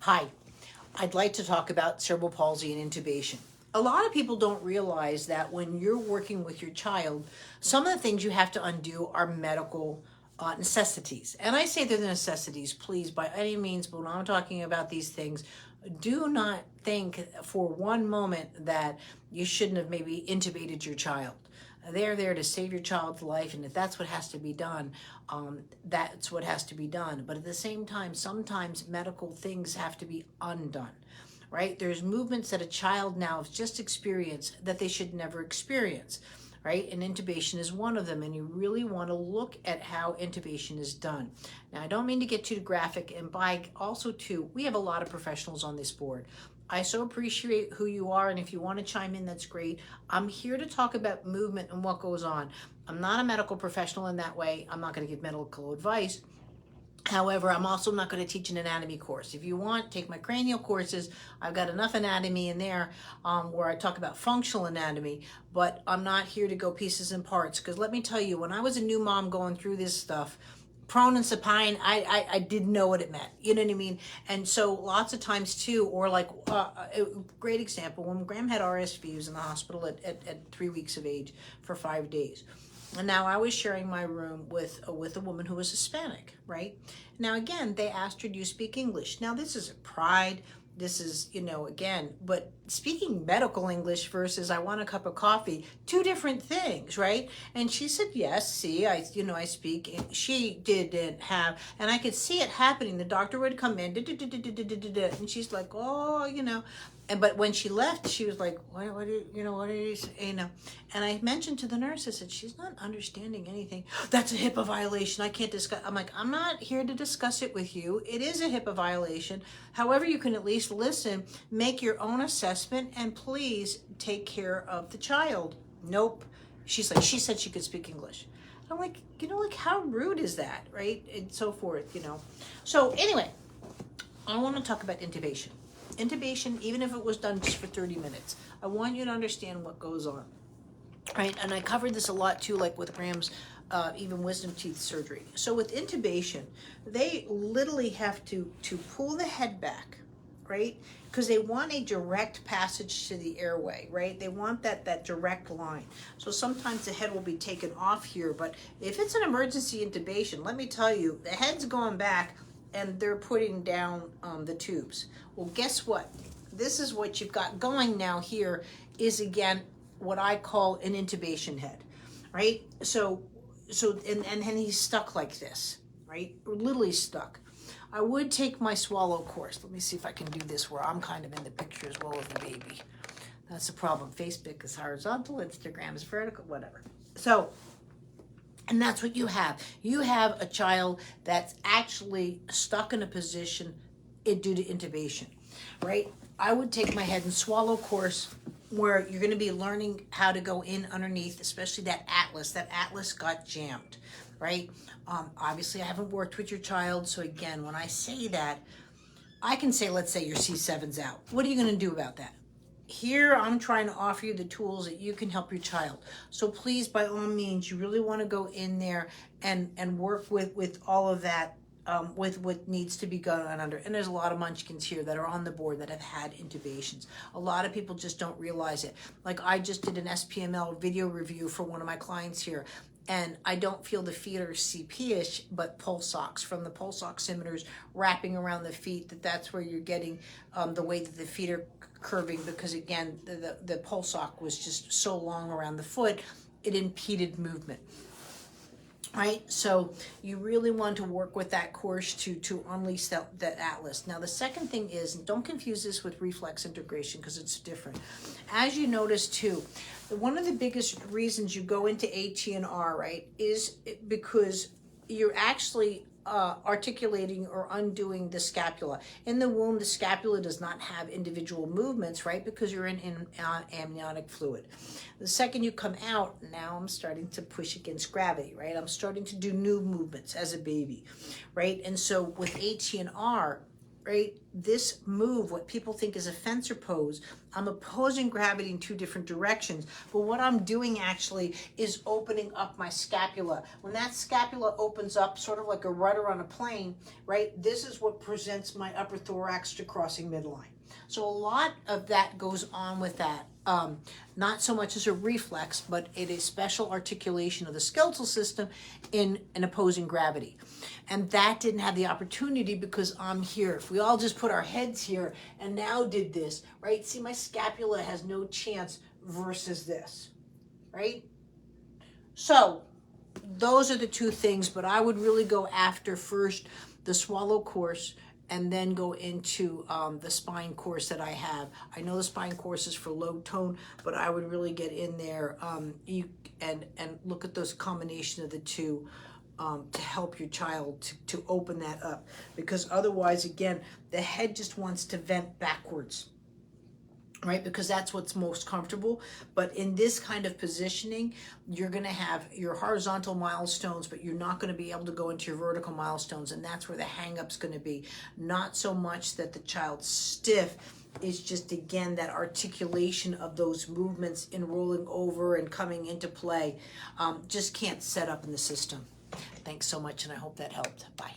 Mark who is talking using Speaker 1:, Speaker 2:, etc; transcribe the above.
Speaker 1: Hi, I'd like to talk about cerebral palsy and intubation. A lot of people don't realize that when you're working with your child, some of the things you have to undo are medical necessities. And I say they're the necessities, please, by any means, but when I'm talking about these things, do not think for one moment that you shouldn't have maybe intubated your child. They're there to save your child's life, and if that's what has to be done, that's what has to be done. But at the same time, sometimes medical things have to be undone, right? There's movements that a child now has just experienced that they should never experience, right? And intubation is one of them, and you really want to look at how intubation is done. Now, I don't mean to get too graphic, and by also too, we have a lot of professionals on this board. I so appreciate who you are, and if you want to chime in, that's great. I'm here to talk about movement and what goes on. I'm not a medical professional in that way. I'm not going to give medical advice. However, I'm also not going to teach an anatomy course. If you want, take my cranial courses. I've got enough anatomy in there where I talk about functional anatomy, but I'm not here to go pieces and parts. Because let me tell you, when I was a new mom going through this stuff, prone and supine, I didn't know what it meant. You know what I mean? And so lots of times too, or like a great example, when Graham had RSV, he was in the hospital at 3 weeks of age for 5 days. And now I was sharing my room with a woman who was Hispanic, right? Now, again, they asked her, do you speak English? Now, this is pride. This is, again, but speaking medical English versus I want a cup of coffee, two different things, right? And she said, yes, see, I speak. And she didn't have, and I could see it happening. The doctor would come in, and she's like, oh, but when she left, she was like, what did you say? And I mentioned to the nurse, I said, she's not understanding anything. That's a HIPAA violation. I can't discuss. I'm like, I'm not here to discuss it with you. It is a HIPAA violation. However, you can at least listen, make your own assessment, and please take care of the child. Nope. She's like, she said she could speak English. I'm like, how rude is that, right? And so forth, So anyway, I want to talk about intubation. Intubation, even if it was done just for 30 minutes, I want you to understand what goes on, right? And I covered this a lot too, like with Graham's even wisdom teeth surgery. So with intubation, they literally have to pull the head back, right? Because they want a direct passage to the airway, right? They want that direct line. So sometimes the head will be taken off here, but if it's an emergency intubation, let me tell you, the head's going back and they're putting down the tubes. Well, guess what? This is what you've got going now here is, again, what I call an intubation head, right? So and he's stuck like this, right? Literally stuck. I would take my swallow course. Let me see if I can do this where I'm kind of in the picture as well as the baby. That's the problem. Facebook is horizontal, Instagram is vertical, whatever. So, and that's what you have. You have a child that's actually stuck in a position due to intubation, right? I would take my head and swallow course where you're going to be learning how to go in underneath, especially that atlas. That atlas got jammed, right? Obviously, I haven't worked with your child. So again, when I say that, I can say, let's say your C7's out. What are you going to do about that? Here, I'm trying to offer you the tools that you can help your child. So please, by all means, you really want to go in there and work with all of that, with what needs to be gone under. And there's a lot of munchkins here that are on the board that have had intubations. A lot of people just don't realize it. Like I just did an SPML video review for one of my clients here. And I don't feel the feet are CP-ish, but pulse ox from the pulse oximeters wrapping around the feet, that's where you're getting the way that the feet are curving, because again, the pulse ox was just so long around the foot, it impeded movement. Right, so you really want to work with that course to unleash that atlas. Now the second thing is, don't confuse this with reflex integration because it's different. As you notice too, one of the biggest reasons you go into AT&R, right, is because you're actually articulating or undoing the scapula. In the womb, the scapula does not have individual movements, right, because you're in amniotic fluid. The second you come out, now I'm starting to push against gravity, right? I'm starting to do new movements as a baby, right? And so with AT&R, right, this move, what people think is a fencer pose, I'm opposing gravity in two different directions, but what I'm doing actually is opening up my scapula. When that scapula opens up, sort of like a rudder on a plane, right, this is what presents my upper thorax to crossing midline. So a lot of that goes on with that. Not so much as a reflex, but it is special articulation of the skeletal system in an opposing gravity. And that didn't have the opportunity because I'm here. If we all just put our heads here and now did this, right? See, my scapula has no chance versus this, right? So those are the two things, but I would really go after first the swallow course and then go into the spine course that I have. I know the spine course is for low tone, but I would really get in there and look at those combination of the two to help your child to open that up. Because otherwise, again, the head just wants to vent backwards, right? Because that's what's most comfortable. But in this kind of positioning, you're going to have your horizontal milestones, but you're not going to be able to go into your vertical milestones. And that's where the hang-up's going to be. Not so much that the child's stiff, it's just, again, that articulation of those movements in rolling over and coming into play just can't set up in the system. Thanks so much, and I hope that helped. Bye.